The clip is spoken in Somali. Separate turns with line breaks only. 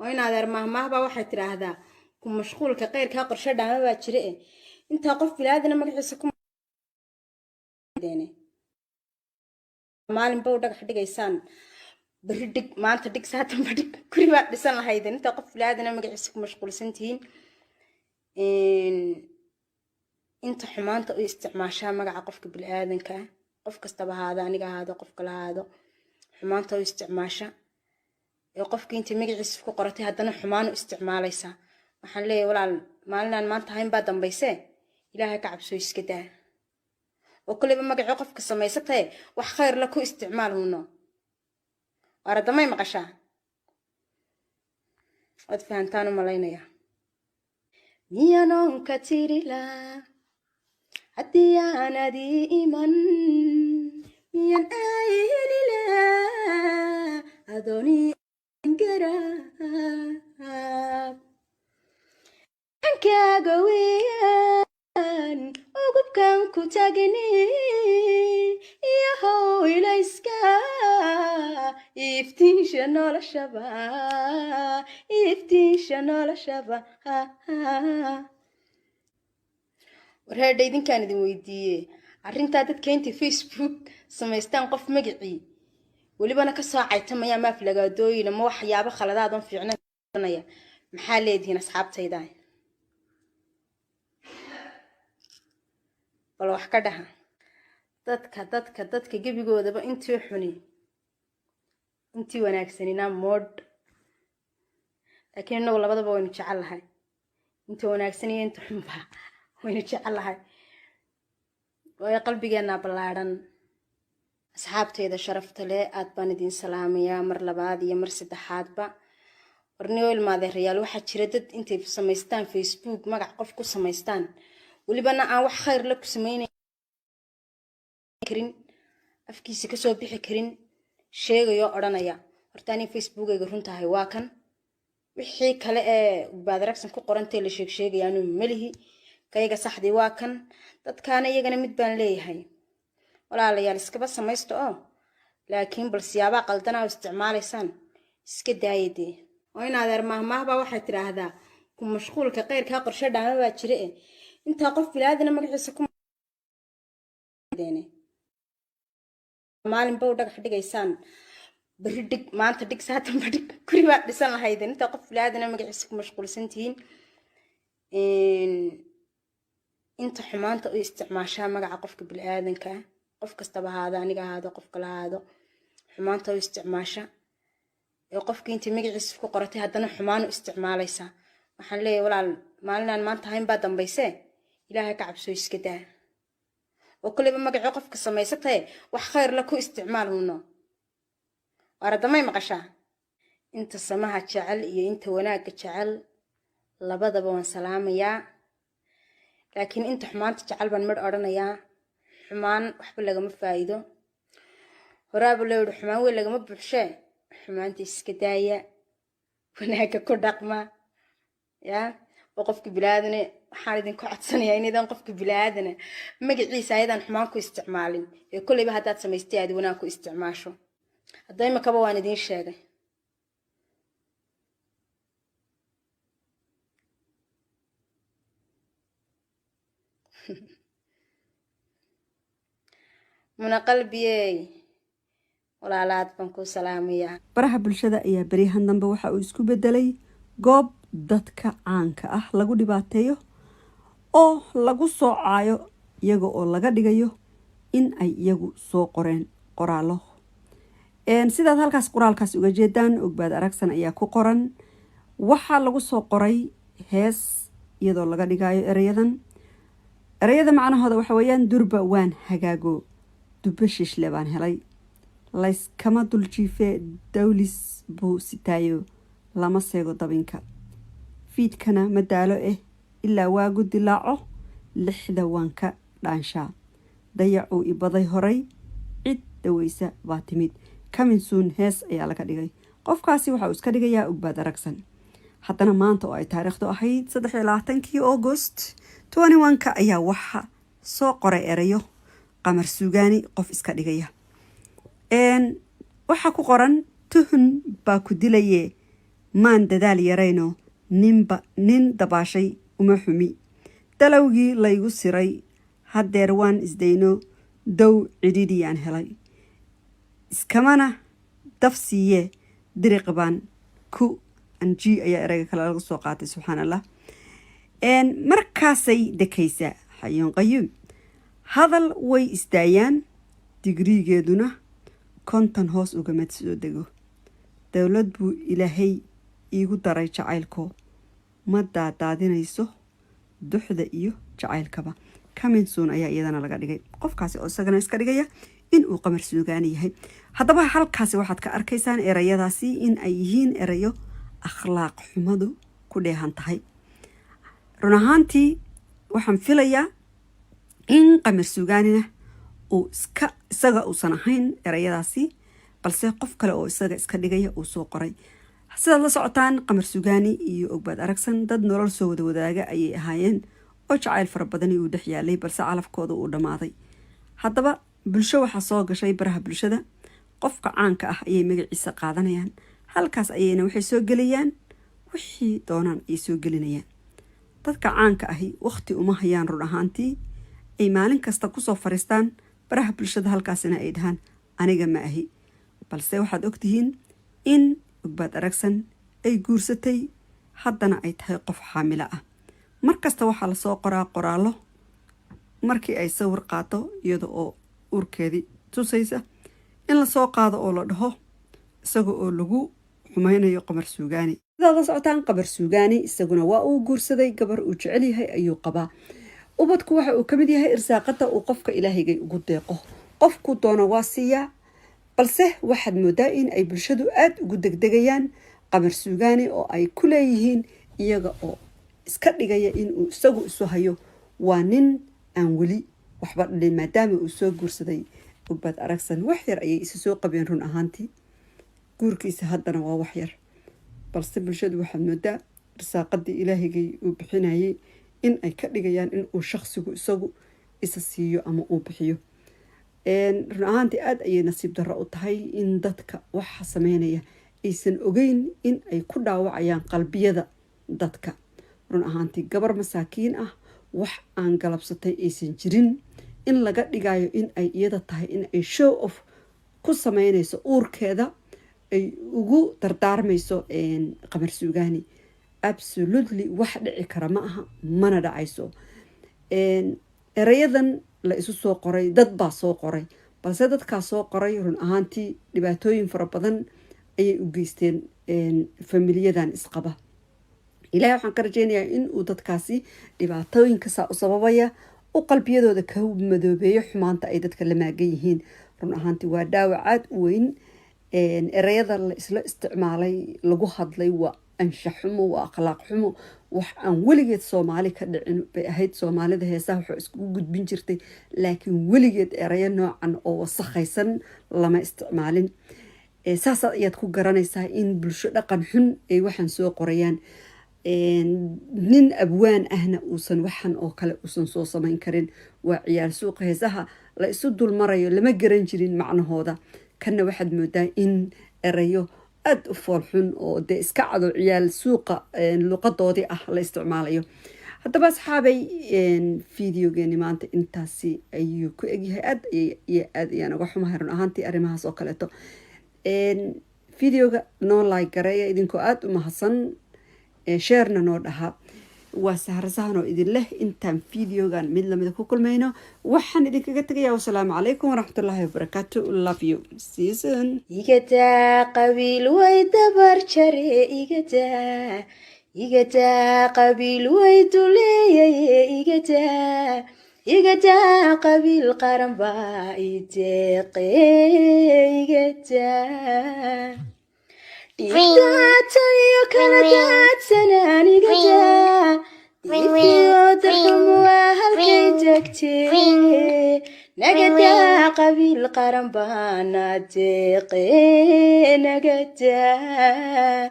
وين هذا ما با waxay tiraahdaa ku mashquulka qeyrka qorshe dhaama baa jire inta qof bilaadana magaciisa ku deene maalin baa dhagax dhigaysaan bari dhig maanta dhig saatan bari kuri baad dhisan lahayd inta qof bilaadana magaciisa ku mashquulsantiin inta xumaanta u isticmaashaa magaca qofka bilaadanka qof kasta bahaada aniga ahaado qof kala ahaado xumaanta u isticmaasha ee qofkii inta magaciisa ku qoratay haddana xumaan u isticmaalaysa waxaan leeyahay walaal maalinaan maanta hayn baa dambayse ilaahay ka cabso iska daa oo kulliba magaca qofka samaysatay wax khayr la ku isticmaal huno waradamay maqashaa wad fahantaan u malaynaya miyanon ka tirila haddii aanadii iman miyan aylila adooni garab ankaaga weeyaan ugubkan ku tagni iyo howlayska iftiinsha noloshaba warheedha idinkaan idin weydiiye arrintaa dadka inta Facebook samaystaan qof magacii welibana ka soo caytamaya maaf lagaadooyina ma waxyaabo khaladaad oo fiicnanaya maxaa leedihiin asxaabtayda bal wax ka dhaha dadka gebigoodaba intii xuni intii wanaagsanina mood laakiin inagu labadaba waynu jecel lahay inta wanaagsan iyo inta xunba waynu jecel lahay way qalbigeena ballaaran asxaabtayda sharafta leh aad baan idin salaamayaa mar labaad iyo mar saddexaadba warniyo ilmaadeerayaal waxaa jira dad intay samaystaan Facebook magac qof ku samaystaan welibana aan wax khayr la ku sameeyay karin afkiisa ka soo bixi karin sheegayo oranaya hortaani Facebook-ayga runtahay waa kan wixii kale ee baadaragsan ku qorantay la sheegayaan malihi kayga saxdii waa kan dadkaana iyagana mid baan leeyahay walaalayaal iskaba samaysto oo laakiin bal siyaaba qaldana oo isticmaalaysaan iska daayade oo in adeer mahmaahba waxay tiraahdaa ku mashquulka qeyrka qorshe dhaama baa jire inta qof bilaadana magaciisa ku deene maalin baa dhagax dhigaysaan bari dhig maanta dhig saatan bari kuri baad dhisan lahayd inta qof bilaadana magaciisa ku mashquulsantiin inta xumaanta u isticmaashaa magaca qofka bilaadanka qof kasta bahaada aniga ahaado qof kala ahaado xumaanta u isticmaasha ee qofkii inta magaciisa ku qoratay haddana xumaan u isticmaalaysa waxaan leeyahay walaal maalinaan maanta hayn baa dambayse ilaahay ka cabso iska daa oo kulliba magaca qofka samaysatay wax khayr la ku isticmaal huno waradamay maqashaa inta samaha jecel iyo inta wanaagga jecel labadaba waan salaamayaa laakiin inta xumaanta jecel baan mid oranayaa xumaan waxba lagama faa'iido horaaba leeyahay xumaan weyn lagama buuxshe xumaanta iska daaya wanaagga ku dhaqma ya oo qofka bilaadana waxaan idinku codsanayaa inaydan qofka bilaadana magaciisa aydan xumaan ku isticmaalin ee kulliba haddaad samaystay aad wanaag ku isticmaasho hadda imakaba waan idin sheegay muna qalbiyey walaalaad baan ku salaamayaa
baraha bulshada ayaa beriyahan dambe waxa uu isku bedelay goob dadka caanka ah lagu dhibaateeyo oo lagu soo caayo iyaga oo laga dhigayo in ay iyagu soo qoreen qoraallo sidaad halkaas qoraalkaas uga jeedaan ogbaad aragsan ayaa ku qoran waxaa lagu soo qoray hees iyadoo laga dhigayo ereyada macnahooda waxa weeyaan durba waan hagaago dubbe shishle baan helay layskama duljiife dawlis buu sitaayo lama seego dabinka fiidkana madaalo ilaa waagu dilaaco lixda waan ka dhaanshaa dayacuu ibaday horay cid daweysa baa timid kaminsuun hees ayaa laga dhigay qofkaasi waxa uu iska dhigayaa ogbaad aragsan haddana maanta oo ay taariikhdu ahayd 23 August 21 ayaa waxa soo qoray erayo qamar suugaani qof iska dhigaya waxa ku qoran tuhun baa ku dilaye maan dadaal yarayno nin dabaashay uma xumi dalowgii laygu siray haddeer waan isdayno dow cidhidhiyaan helay iskamana daf siiye diriq baan ku anji ayaa ereyga kale laga soo qaatay subxaan allah markaasay dekaysaa xayoon qayuum hadal way isdaayaan digrigeeduna 50 hoos ugamad soo dego dowlad buu ilaahay iigu daray jacaylko ma daadaadinayso duxda iyo jacaylkaba kaminsuun ayaa iyadana laga dhigay qofkaasi oo isagana iska dhigaya inuu qamar suugaani yahay haddaba halkaasi waxaad ka arkaysaan erayadaasi in ay yihiin erayo akhlaaq xumadu ku dheehan tahay run ahaantii waxaan filayaa in qamar suugaanina uu isaga uusan ahayn erayadaasi balse qof kale oo isaga iska dhigaya uu soo qoray sidaad la socotaan qamar suugaani iyo ogbaad aragsan dad nolol soo wada wadaaga ayay ahaayeen oo jacayl fara badani uu dhex yaalay balse calafkooda uu dhammaaday haddaba bulsho waxaa soo gashay baraha bulshada qofka caanka ah ayay magaciisa qaadanayaan halkaas ayayna waxay soo gelayaan wixii doonaan ay soo gelinayaan dadka caanka ahi waqti uma hayaan run ahaantii ay maalin kasta kusoo fariistaan baraha bulshada halkaasina ay dhahaan aniga ma ahi balse waxaad ogtihiin in ogbaad aragsan ay guursatay haddana ay tahay qof xaamilo ah markasta waxaa lasoo qoraa qoraallo markii ay sawir qaato iyada oo urkeedii tusaysa in lasoo qaado oo la dhaho isaga oo lagu xumaynayo qamar suugaani sidaad la socotaan qamar suugaani isaguna waa uu guursaday gabar uu jecel yahay ayuu qabaa ubadku waxa uu ka mid yahay irsaaqada uu qofka ilaahigay ugu deeqo qofku doono waa siiyaa balse waxaad moodaa in ay bulshadu aad ugu degdegayaan qamar suugaani oo ay ku leeyihiin iyaga oo iska dhigaya inuu isagu isu hayo waa nin aan weli waxba dhalin maadaama uu soo guursaday ogbaad aragsan wax yar ayay isu soo qabeen run ahaantii guurkiisa haddana waa wax yar balse bulshadu waxaad moodaa irsaaqadii ilaahigay uu bixinayay in ay ka dhigayaan inuu shakhsigu isagu isa siiyo ama uu bixiyo run ahaantii aad ayay nasiib darro u tahay in dadka waxa sameynaya aysan ogeyn in ay ku dhaawacayaan qalbiyada dadka run ahaantii gabar masaakiin ah wax aan galabsatay aysan jirin in laga dhigayo in ay iyada tahay in ay show off ku sameynayso uurkeeda ay ugu dardaarmayso qamar suugaani absolutely wax dhici kara ma aha mana dhacayso erayadan la isu soo qoray dad baa soo qoray balse dadkaa soo qoray run ahaantii dhibaatooyin fara badan ayay u geysteen familiyadan isqaba ilaahay waxaan ka rajeynayaa inuu dadkaasi dhibaatooyinkasaa u sababaya u qalbiyadooda ka madoobeeyo xumaanta ay dadka la maagan yihiin run ahaantii waa dhaawac aad u weyn erayada la isla isticmaalay lagu hadlay waa anshax xumo waa akhlaaq xumo wax aan weligeed soomaali ka dhicin bay ahayd soomaalida heesaha waxaa iskugu gudbin jirtay laakiin weligeed erayo noocan oo wasakhaysan lama isticmaalin saas ayaad ku garanaysaa in bulsho dhaqan xun ay waxaan soo qorayaan nin abwaan ahna uusan waxan oo kale uusan soo samayn karin waa ciyaal suuqa heesaha la isu dulmarayo lama garan jirin macnahooda kana waxaad moodaa in erayo aad u fool xun oo dee iska cado ciyaal suuqa luqadoodii ah la isticmaalayo haddaba asxaabay fideogeeni maanta intaasi ayuu ku egyahay aad ayaan uga xumahay run ahaantii arrimahaas oo kaleeto fideoga noo like gareeya idinkoo aad u mahadsan sheerna noo dhaha waa sahrasahan oo idin leh intaan fideogan mid lamida ku kulmayno waxaan idinkaga tegayaa wasalaamu calaykum waraxmatullaahi wabarakaatu love you see you soon
igadaa qabiil way dabar jare igadaa qabiil way duleeyaye igadaa qabiil qaran baa ideeqe igadaa dhiigdaatayo kala daadsanaan igadaa diifiyo darxumu waa halkay tagtee nagadaa qabiil qaran baana deeqe nagadaa